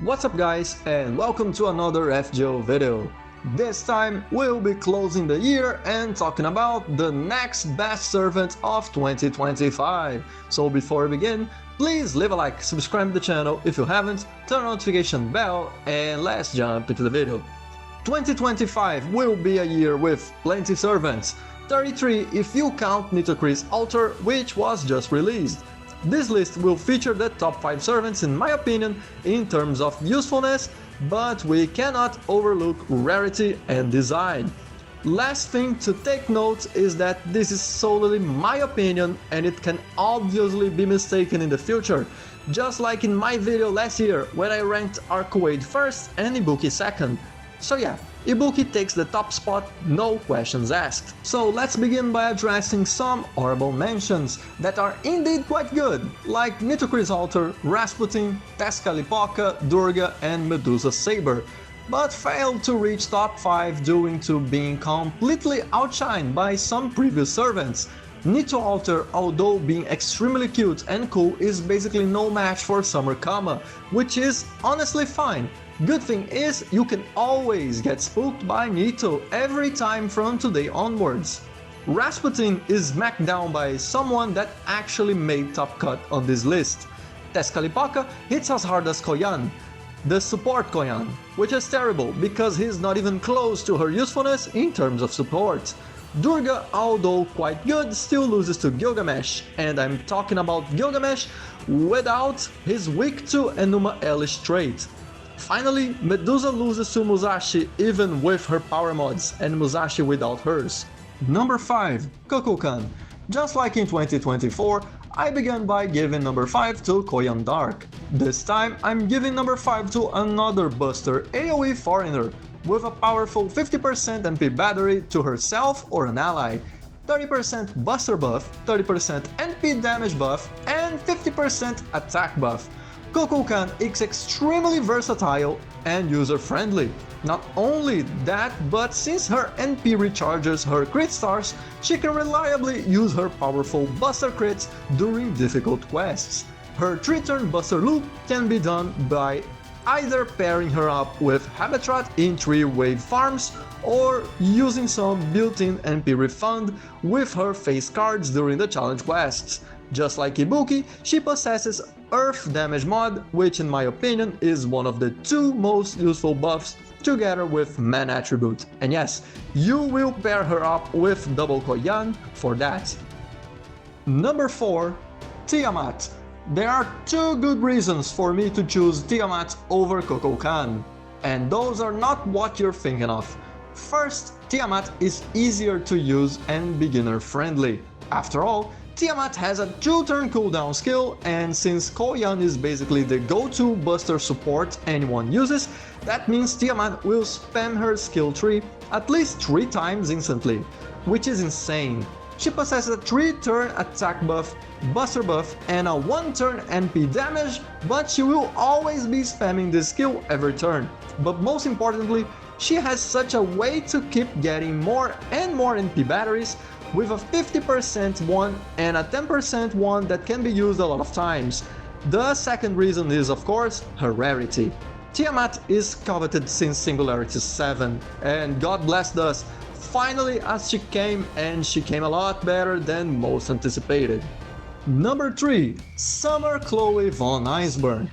What's up guys, and welcome to another FGO video. This time we'll be closing the year and talking about the next best servant of 2025. So before we begin, please leave a like, subscribe to the channel if you haven't, turn on notification bell, and let's jump into the video. 2025 will be a year with plenty servants, 33 if you count Nitrocrease Altar, which was just released. This list will feature the top 5 servants in my opinion in terms of usefulness, but we cannot overlook rarity and design. Last thing to take note is that this is solely my opinion and it can obviously be mistaken in the future, just like in my video last year when I ranked Arcuade first and Ibuki second. So yeah, Ibuki takes the top spot, no questions asked. So let's begin by addressing some honorable mentions that are indeed quite good, like Nitrocrease Altar, Rasputin, Tezcatlipoca, Durga and Medusa Saber, but failed to reach top 5 due to being completely outshined by some previous servants. Nitro Altar, although being extremely cute and cool, is basically no match for Summer Kama, which is honestly fine. Good thing is, you can always get spooked by Nito every time from today onwards. Rasputin is smacked down by someone that actually made top cut on this list. Tezcatlipoca hits as hard as Koyan, the support Koyan, which is terrible because he's not even close to her usefulness in terms of support. Durga, although quite good, still loses to Gilgamesh, and I'm talking about Gilgamesh without his weak to Enuma Elish trait. Finally, Medusa loses to Musashi even with her power mods, and Musashi without hers. Number 5. Kukulkan. Just like in 2024, I began by giving number 5 to Koyan Dark. This time, I'm giving number 5 to another buster AoE foreigner, with a powerful 50% MP battery to herself or an ally, 30% buster buff, 30% NP damage buff, and 50% attack buff. Kukulkan is extremely versatile and user-friendly. Not only that, but since her NP recharges her crit stars, she can reliably use her powerful buster crits during difficult quests. Her 3-turn buster loop can be done by either pairing her up with Habitat in 3-wave farms or using some built-in NP refund with her face cards during the challenge quests. Just like Ibuki, she possesses Earth Damage mod, which in my opinion is one of the 2 most useful buffs together with Man Attribute. And yes, you will pair her up with double Koyan for that. Number 4. Tiamat. There are 2 good reasons for me to choose Tiamat over Kukulkan, and those are not what you're thinking of. First, Tiamat is easier to use and beginner friendly. After all, Tiamat has a 2-turn cooldown skill, and since Koyan is basically the go-to buster support anyone uses, that means Tiamat will spam her skill tree at least 3 times instantly, which is insane. She possesses a 3-turn attack buff, buster buff, and a 1-turn NP damage, but she will always be spamming this skill every turn. But most importantly, she has such a way to keep getting more and more NP batteries, with a 50% one and a 10% one that can be used a lot of times. The second reason is of course her rarity. Tiamat is coveted since Singularity 7, and God blessed us, finally as she came, and she came a lot better than most anticipated. Number 3. Summer Chloe von Iceburn.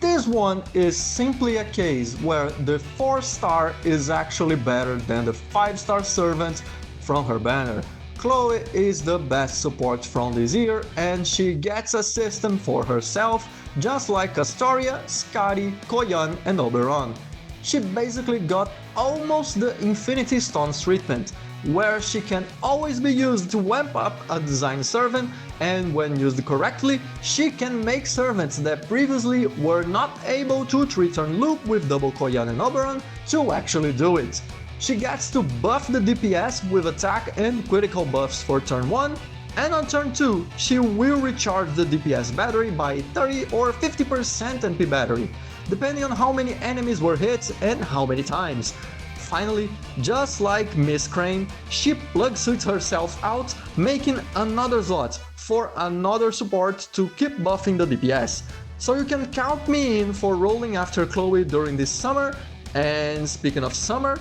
This one is simply a case where the 4-star is actually better than the 5-star servant from her banner. Chloe is the best support from this year, and she gets a system for herself, just like Astoria, Skadi, Koyan and Oberon. She basically got almost the Infinity Stones treatment, where she can always be used to amp up a design servant, and when used correctly, she can make servants that previously were not able to 3-turn loop with double Koyan and Oberon to actually do it. She gets to buff the DPS with attack and critical buffs for turn 1, and on turn 2 she will recharge the DPS battery by 30 or 50% NP battery, depending on how many enemies were hit and how many times. Finally, just like Miss Crane, she plug suits herself out, making another slot for another support to keep buffing the DPS. So you can count me in for rolling after Chloe during this summer. And speaking of summer,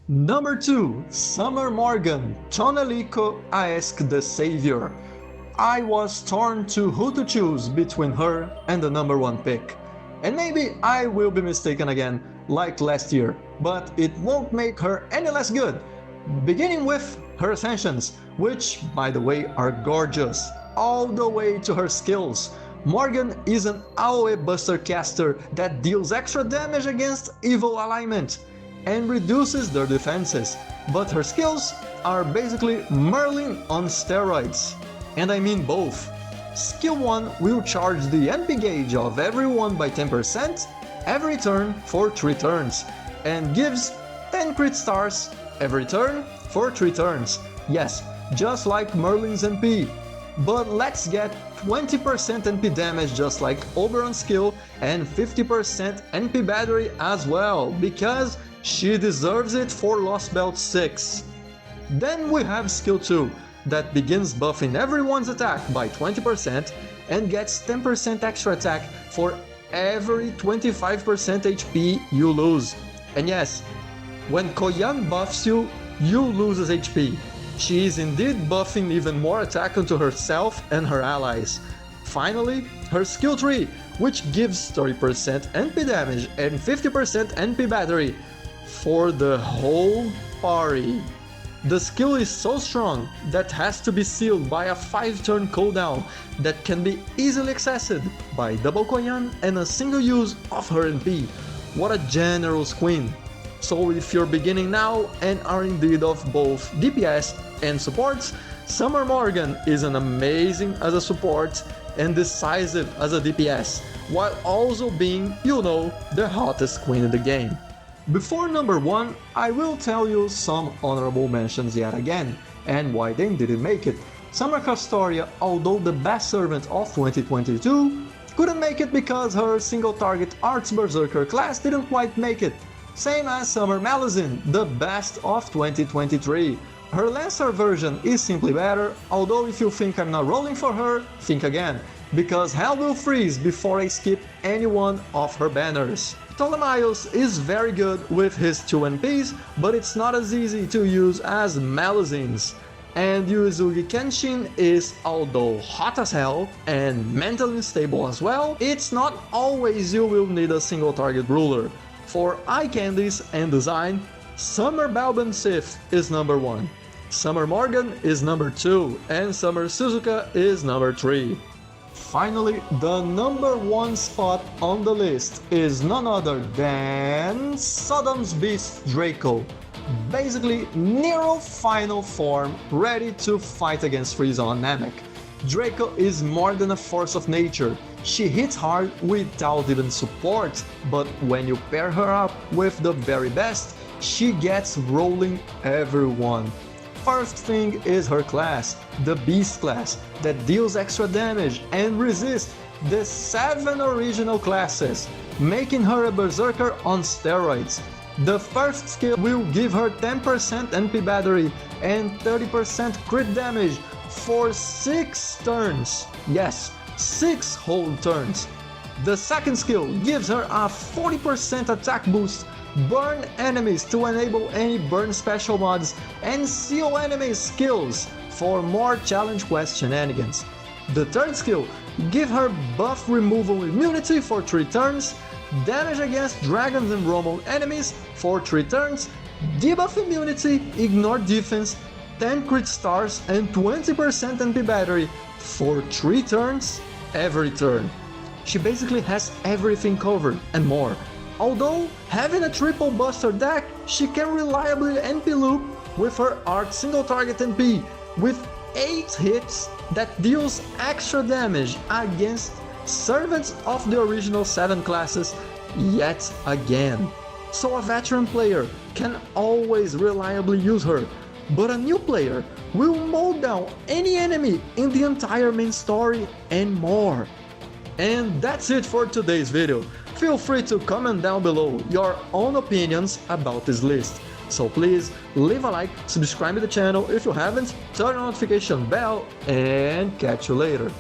number 2, Summer Morgan, Tonaliko Ask the Savior. I was torn to who to choose between her and the number 1 pick. And maybe I will be mistaken again, like last year, but it won't make her any less good. Beginning with her ascensions, which, by the way, are gorgeous, all the way to her skills. Morgan is an AoE buster caster that deals extra damage against evil alignment and reduces their defenses, but her skills are basically Merlin on steroids. And I mean both. Skill 1 will charge the MP gauge of everyone by 10% every turn for 3 turns, and gives 10 crit stars every turn for 3 turns. Yes, just like Merlin's MP. But let's get 20% NP damage just like Oberon's skill and 50% NP battery as well, because she deserves it for Lost Belt 6. Then we have skill 2, that begins buffing everyone's attack by 20% and gets 10% extra attack for every 25% HP you lose. And yes, when Koyan buffs you, you loses HP. She is indeed buffing even more attack onto herself and her allies. Finally, her skill 3, which gives 30% NP damage and 50% NP battery for the whole party. The skill is so strong that has to be sealed by a 5-turn cooldown that can be easily accessed by double Koyan and a single use of her NP. What a generous queen! So if you're beginning now and are in need of both DPS and supports, Summer Morgan is an amazing as a support and decisive as a DPS, while also being, you know, the hottest queen in the game. Before number 1, I will tell you some honorable mentions yet again, and why they didn't make it. Summer Castoria, although the best servant of 2022, couldn't make it because her single target Arts Berserker class didn't quite make it. Same as Summer Malazine, the best of 2023. Her Lancer version is simply better, although if you think I'm not rolling for her, think again, because hell will freeze before I skip any one of her banners. Ptolemaios is very good with his 2 NPs, but it's not as easy to use as Malazine's. And Yuzugi Kenshin is, although hot as hell and mentally stable as well, it's not always you will need a single target ruler. For eye candies and design, Summer Baobhan Sith is number 1, Summer Morgan is number 2, and Summer Suzuka is number 3. Finally, the number 1 spot on the list is none other than Sodom's Beast Draco. Basically, Nero final form, ready to fight against Frieza on Namek. Draco is more than a force of nature. She hits hard without even support, but when you pair her up with the very best, she gets rolling everyone. First thing is her class, the Beast class, that deals extra damage and resists the 7 original classes, making her a berserker on steroids. The first skill will give her 10% NP battery and 30% crit damage for 6 turns. Yes, 6 whole turns. The second skill gives her a 40% attack boost, burn enemies to enable any burn special mods, and seal enemies' skills for more challenge quest shenanigans. The third skill gives her buff removal immunity for 3 turns, damage against dragons and Roman enemies for 3 turns, debuff immunity, ignore defense, 10 crit stars and 20% NP battery for 3 turns every turn. She basically has everything covered and more. Although having a triple buster deck, she can reliably NP loop with her art single target NP with 8 hits that deals extra damage against servants of the original 7 classes yet again. So a veteran player can always reliably use her, but a new player will mow down any enemy in the entire main story and more. And that's it for today's video. Feel free to comment down below your own opinions about this list. So please leave a like, subscribe to the channel if you haven't, turn on the notification bell, and catch you later.